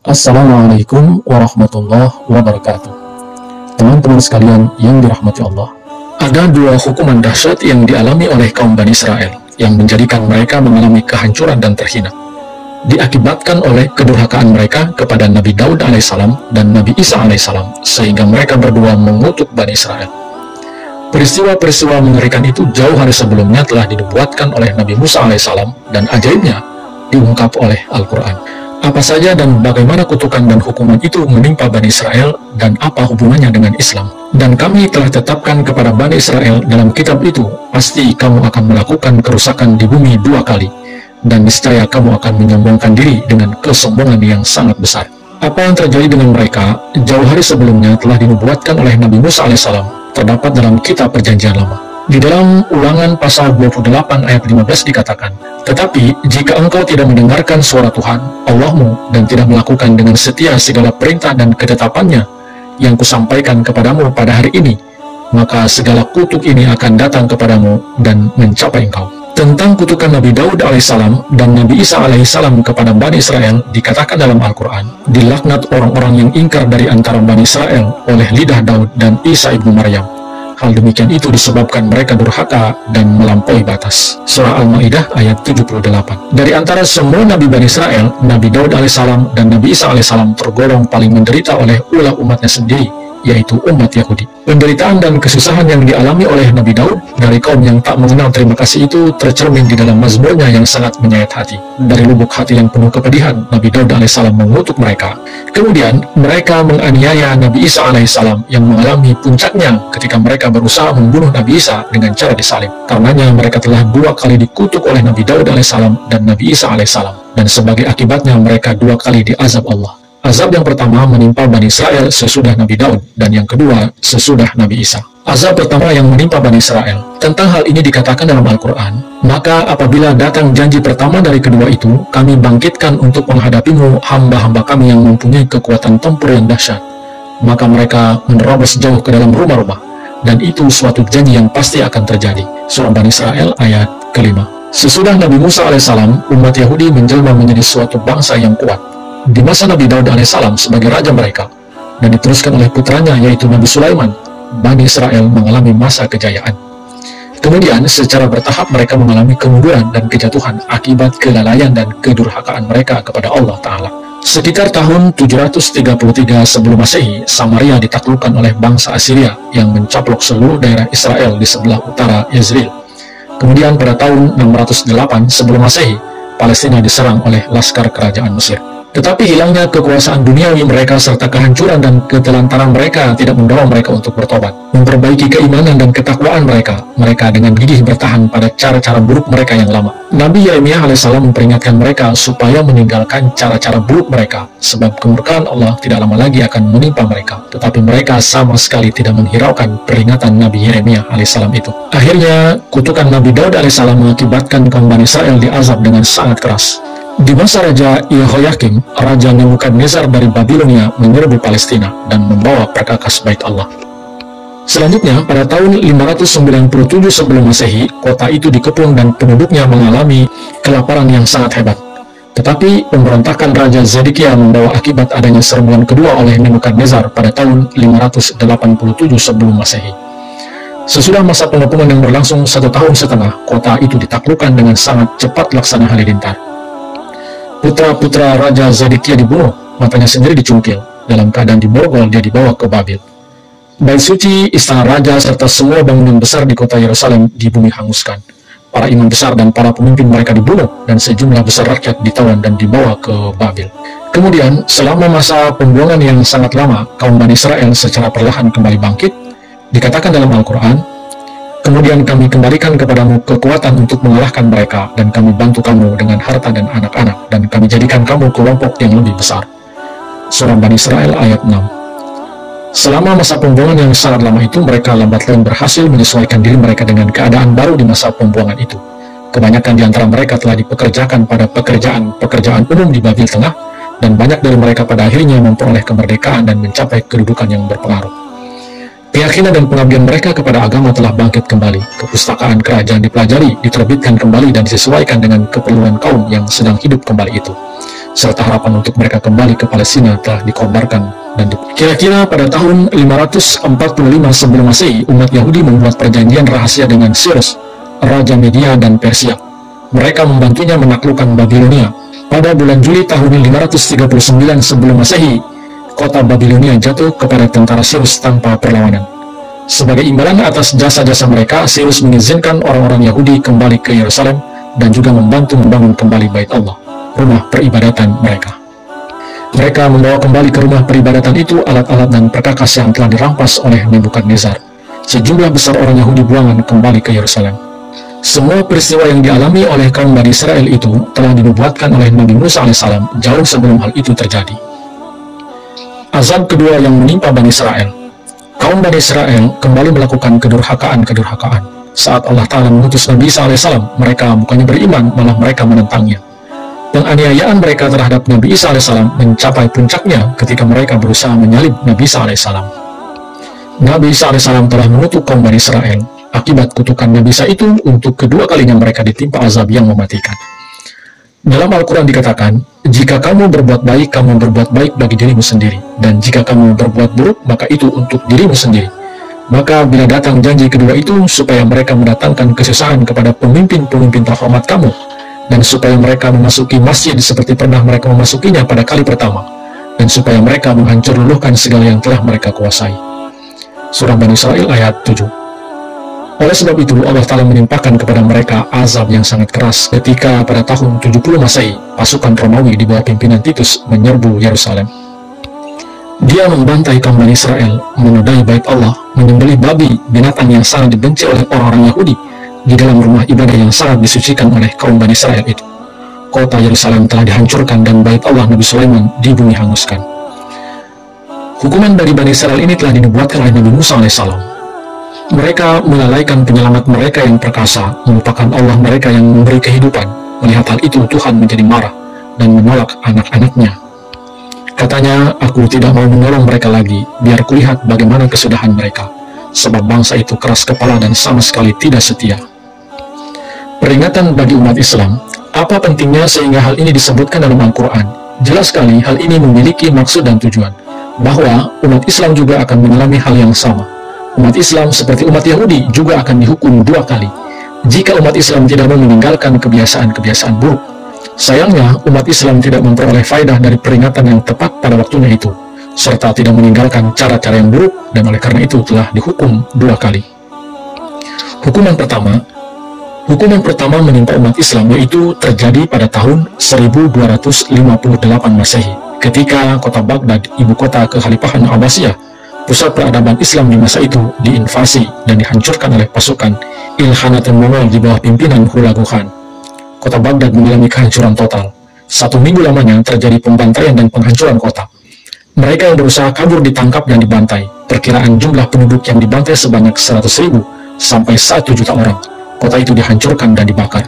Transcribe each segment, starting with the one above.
Assalamualaikum warahmatullahi wabarakatuh. Teman-teman sekalian yang dirahmati Allah, ada dua hukuman dahsyat yang dialami oleh kaum Bani Israel yang menjadikan mereka mengalami kehancuran dan terhina, diakibatkan oleh kedurhakaan mereka kepada Nabi Daud alaihissalam dan Nabi Isa alaihissalam, sehingga mereka berdua mengutuk Bani Israel. Peristiwa-peristiwa mengerikan itu jauh hari sebelumnya telah dinubuatkan oleh Nabi Musa alaihissalam, dan ajaibnya diungkap oleh Al-Quran. Apa saja dan bagaimana kutukan dan hukuman itu menimpa Bani Israel dan apa hubungannya dengan Islam. Dan kami telah tetapkan kepada Bani Israel dalam kitab itu, pasti kamu akan melakukan kerusakan di bumi 2 kali, dan niscaya kamu akan menyombongkan diri dengan kesombongan yang sangat besar. Apa yang terjadi dengan mereka jauh hari sebelumnya telah dinubuatkan oleh Nabi Musa alaihissalam, terdapat dalam kitab Perjanjian Lama. Di dalam Ulangan pasal 28 ayat 15 dikatakan, "Tetapi jika engkau tidak mendengarkan suara Tuhan Allahmu dan tidak melakukan dengan setia segala perintah dan ketetapannya yang kusampaikan kepadamu pada hari ini, maka segala kutuk ini akan datang kepadamu dan mencapai engkau." Tentang kutukan Nabi Daud alaihissalam dan Nabi Isa alaihissalam kepada Bani Israel dikatakan dalam Al-Quran, "Dilaknat orang-orang yang ingkar dari antara Bani Israel oleh lidah Daud dan Isa ibnu Maryam. Hal demikian itu disebabkan mereka durhaka dan melampaui batas." Surah Al-Maidah ayat 78. Dari antara semua Nabi Bani Israel, Nabi Daud alaihissalam dan Nabi Isa alaihissalam tergolong paling menderita oleh ulah umatnya sendiri, yaitu umat Yahudi. Penderitaan dan kesusahan yang dialami oleh Nabi Daud dari kaum yang tak mengenal terima kasih itu tercermin di dalam mazmurnya yang sangat menyayat hati. Dari lubuk hati yang penuh kepedihan, Nabi Daud alaihissalam mengutuk mereka. Kemudian mereka menganiaya Nabi Isa alaihissalam yang mengalami puncaknya ketika mereka berusaha membunuh Nabi Isa dengan cara disalib. Karenanya mereka telah 2 kali dikutuk oleh Nabi Daud alaihissalam dan Nabi Isa alaihissalam, dan sebagai akibatnya mereka 2 kali diazab Allah. Azab yang pertama menimpa Bani Israel sesudah Nabi Daud, dan yang kedua sesudah Nabi Isa. Azab pertama yang menimpa Bani Israel. Tentang hal ini dikatakan dalam Al-Quran, "Maka apabila datang janji pertama dari kedua itu, kami bangkitkan untuk menghadapimu hamba-hamba kami yang mempunyai kekuatan tempur yang dahsyat. Maka mereka menerobos jauh ke dalam rumah-rumah, dan itu suatu janji yang pasti akan terjadi." Surah Bani Israel ayat ke-5. Sesudah Nabi Musa alaihissalam, umat Yahudi menjelma menjadi suatu bangsa yang kuat di masa Nabi Daud alaihissalam sebagai raja mereka, dan diteruskan oleh putranya yaitu Nabi Sulaiman. Bani Israel mengalami masa kejayaan. Kemudian secara bertahap mereka mengalami kemunduran dan kejatuhan akibat kelalaian dan kedurhakaan mereka kepada Allah Ta'ala. Sekitar tahun 733 sebelum Masehi, Samaria ditaklukkan oleh bangsa Assyria yang mencaplok seluruh daerah Israel di sebelah utara Yezreel. Kemudian pada tahun 608 sebelum Masehi, Palestina diserang oleh laskar kerajaan Mesir. Tetapi hilangnya kekuasaan duniawi mereka serta kehancuran dan ketelantaran mereka tidak mendorong mereka untuk bertobat, memperbaiki keimanan dan ketakwaan mereka. Mereka dengan gigih bertahan pada cara-cara buruk mereka yang lama. Nabi Yeremia alaihissalam memperingatkan mereka supaya meninggalkan cara-cara buruk mereka, sebab kemurkaan Allah tidak lama lagi akan menimpa mereka. Tetapi mereka sama sekali tidak menghiraukan peringatan Nabi Yeremia alaihissalam itu. Akhirnya, kutukan Nabi Daud alaihissalam mengakibatkan kaum Bani Israel diazab dengan sangat keras. Di masa Raja Yehoyakim, Raja Nebukadnezar dari Babilonia menyerbu Palestina dan membawa perkakas Bait Allah. Selanjutnya, pada tahun 597 sebelum Masehi, kota itu dikepung dan penduduknya mengalami kelaparan yang sangat hebat. Tetapi pemberontakan Raja Zedekiah membawa akibat adanya serbuan kedua oleh Nebukadnezar pada tahun 587 sebelum Masehi. Sesudah masa pengepungan yang berlangsung 1,5 tahun, kota itu ditaklukkan dengan sangat cepat laksana halilintar. Putra-putra Raja Zedekiah dibunuh, matanya sendiri dicungkil. Dalam keadaan diborgol, dia dibawa ke Babil. Bait suci, istana raja, serta semua bangunan besar di kota Yerusalem di bumi hanguskan. Para imam besar dan para pemimpin mereka dibunuh, dan sejumlah besar rakyat ditawan dan dibawa ke Babil. Kemudian, selama masa pembuangan yang sangat lama, kaum Bani Israel secara perlahan kembali bangkit. Dikatakan dalam Al-Quran, "Kemudian kami kembalikan kepadamu kekuatan untuk mengalahkan mereka, dan kami bantu kamu dengan harta dan anak-anak, dan kami jadikan kamu kelompok yang lebih besar." Surah Bani Israel ayat 6. Selama masa pembuangan yang sangat lama itu, mereka lambat laun berhasil menyesuaikan diri mereka dengan keadaan baru di masa pembuangan itu. Kebanyakan di antara mereka telah dipekerjakan pada pekerjaan umum di Babil Tengah, dan banyak dari mereka pada akhirnya memperoleh kemerdekaan dan mencapai kedudukan yang berpengaruh. Keyakinan dan pengabdian mereka kepada agama telah bangkit kembali. Kepustakaan kerajaan dipelajari, diterbitkan kembali, dan disesuaikan dengan keperluan kaum yang sedang hidup kembali itu. serta harapan untuk mereka kembali ke Palestina telah dikobarkan. Dan kira-kira pada tahun 545 sebelum Masehi, umat Yahudi membuat perjanjian rahasia dengan Cyrus, Raja Media dan Persia. Mereka membantunya menaklukkan Babilonia. Pada bulan Juli tahun 539 sebelum Masehi, kota Babilonia jatuh kepada tentara Cyrus tanpa perlawanan. Sebagai imbalan atas jasa-jasa mereka, Cyrus mengizinkan orang-orang Yahudi kembali ke Yerusalem dan juga membantu membangun kembali Bait Allah, rumah peribadatan mereka. Mereka membawa kembali ke rumah peribadatan itu alat-alat dan perkakas yang telah dirampas oleh Nebukadnezar. Sejumlah besar orang Yahudi buangan kembali ke Yerusalem. Semua peristiwa yang dialami oleh kaum Bani Israel itu telah dinubuatkan oleh Nabi Musa alaihissalam jauh sebelum hal itu terjadi. Azab kedua yang menimpa Bani Israel. Kaum Bani Israel kembali melakukan kedurhakaan-kedurhakaan. Saat Allah Ta'ala mengutus Nabi Isa alaihissalam, mereka bukannya beriman, malah mereka menentangnya. Penganiayaan mereka terhadap Nabi Isa alaihissalam mencapai puncaknya ketika mereka berusaha menyalib Nabi Isa alaihissalam. Nabi Isa alaihissalam telah mengutuk kaum Bani Israel. Akibat kutukan Nabi Isa itu, untuk kedua kalinya mereka ditimpa azab yang mematikan. Dalam Al-Quran dikatakan, jika kamu berbuat baik, kamu berbuat baik bagi dirimu sendiri. Dan jika kamu berbuat buruk, maka itu untuk dirimu sendiri. Maka bila datang janji kedua itu, supaya mereka mendatangkan kesusahan kepada pemimpin-pemimpin terhormat kamu, dan supaya mereka memasuki masjid seperti pernah mereka memasukinya pada kali pertama, dan supaya mereka menghancur luluhkan segala yang telah mereka kuasai. Surah Bani Israel ayat 7. Oleh sebab itu, Allah Ta'ala menimpakan kepada mereka azab yang sangat keras ketika pada tahun 70 Masehi, pasukan Romawi di bawah pimpinan Titus menyerbu Yerusalem. Dia membantai kaum Bani Israel, menodai Bait Allah, menyembelih babi, binatang yang sangat dibenci oleh orang-orang Yahudi, di dalam rumah ibadah yang sangat disucikan oleh kaum Bani Israel itu. Kota Yerusalem telah dihancurkan dan Bait Allah Nabi Sulaiman di bumi hanguskan. Hukuman dari Bani Israel ini telah dinubuatkan oleh Nabi Musa alaihissalam. Mereka melalaikan penyelamat mereka yang perkasa, melupakan Allah mereka yang memberi kehidupan. Melihat hal itu, Tuhan menjadi marah dan menolak anak-anaknya. Katanya, aku tidak mau menolong mereka lagi, biar kulihat bagaimana kesudahan mereka. Sebab bangsa itu keras kepala dan sama sekali tidak setia. Peringatan bagi umat Islam. Apa pentingnya sehingga hal ini disebutkan dalam Al-Quran? Jelas sekali hal ini memiliki maksud dan tujuan, bahwa umat Islam juga akan mengalami hal yang sama. Umat Islam seperti umat Yahudi juga akan dihukum dua kali jika umat Islam tidak mau meninggalkan kebiasaan-kebiasaan buruk. Sayangnya, umat Islam tidak memperoleh faedah dari peringatan yang tepat pada waktunya itu, serta tidak meninggalkan cara-cara yang buruk, dan oleh karena itu telah dihukum dua kali. Hukuman pertama menimpa umat Islam, yaitu terjadi pada tahun 1258 Masehi, ketika kota Baghdad, ibu kota kekhalifahan Abbasiyah, pusat peradaban Islam di masa itu, diinvasi dan dihancurkan oleh pasukan Ilkhanat Mongol di bawah pimpinan Hulagu Khan. Kota Baghdad mengalami kehancuran total. 1 minggu lamanya terjadi pembantaian dan penghancuran kota. Mereka yang berusaha kabur ditangkap dan dibantai. Perkiraan jumlah penduduk yang dibantai sebanyak 100.000 sampai 1 juta orang. Kota itu dihancurkan dan dibakar.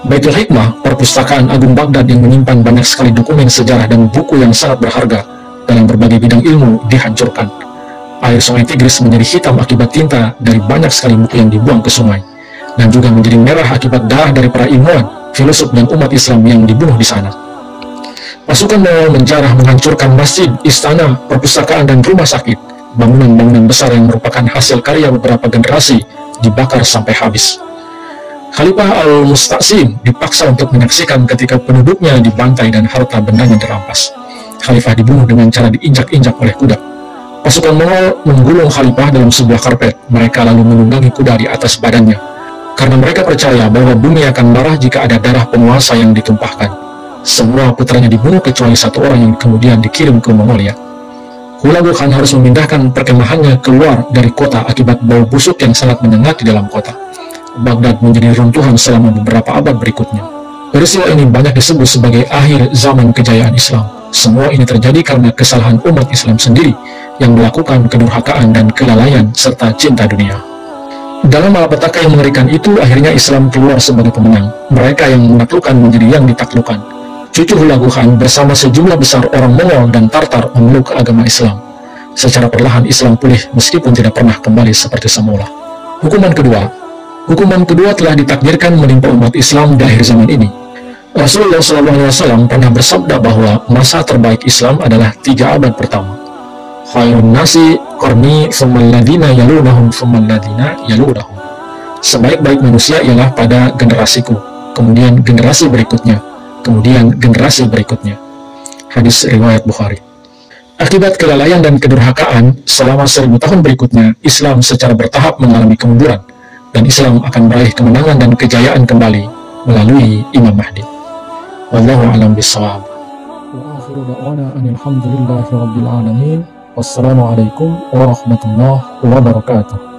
Baitul Hikmah, perpustakaan agung Baghdad yang menyimpan banyak sekali dokumen sejarah dan buku yang sangat berharga dalam berbagai bidang ilmu, dihancurkan. Air sungai Tigris menjadi hitam akibat tinta dari banyak sekali buku yang dibuang ke sungai, dan juga menjadi merah akibat darah dari para ilmuwan, filosof, dan umat Islam yang dibunuh di sana. Pasukan Mongol menjarah menghancurkan masjid, istana, perpustakaan, dan rumah sakit. Bangunan-bangunan besar yang merupakan hasil karya beberapa generasi dibakar sampai habis. Khalifah Al-Musta'sim dipaksa untuk menyaksikan ketika penduduknya dibantai dan harta bendanya dirampas. Khalifah dibunuh dengan cara diinjak-injak oleh kuda. Pasukan Mongol menggulung Khalifah dalam sebuah karpet. Mereka lalu menunggangi kuda di atas badannya, karena mereka percaya bahwa bumi akan marah jika ada darah penguasa yang ditumpahkan. Semua putranya dibunuh kecuali 1 orang yang kemudian dikirim ke Mongolia. Hulagu Khan harus memindahkan perkemahannya keluar dari kota akibat bau busuk yang sangat menyengat di dalam kota. Baghdad menjadi runtuhan selama beberapa abad berikutnya. Peristiwa ini banyak disebut sebagai akhir zaman kejayaan Islam. Semua ini terjadi karena kesalahan umat Islam sendiri yang melakukan kedurhakaan dan kelalaian serta cinta dunia. Dalam malapetaka yang mengerikan itu, akhirnya Islam keluar sebagai pemenang. Mereka yang menaklukkan menjadi yang ditaklukkan. Cucu Hulagu Khan bersama sejumlah besar orang Mongol dan Tartar memeluk agama Islam. Secara perlahan Islam pulih meskipun tidak pernah kembali seperti semula. Hukuman kedua telah ditakdirkan menimpa umat Islam di akhir zaman ini. Rasulullah SAW pernah bersabda bahwa masa terbaik Islam adalah 3 abad pertama. Khairun nasi qarni tsummal ladzina yalunahum tsummal ladzina yalunahum. Sebaik-baik manusia ialah pada generasiku, kemudian generasi berikutnya, kemudian generasi berikutnya. Hadis riwayat Bukhari. Akibat kelalaian dan kedurhakaan, selama 1000 tahun berikutnya, Islam secara bertahap mengalami kemunduran, dan Islam akan meraih kemenangan dan kejayaan kembali melalui Imam Mahdi. Wallahu a'lam bishawab. Wa akhiru da'wana anil hamdulillahi rabbil alamin. Wassalamualaikum warahmatullahi wabarakatuh.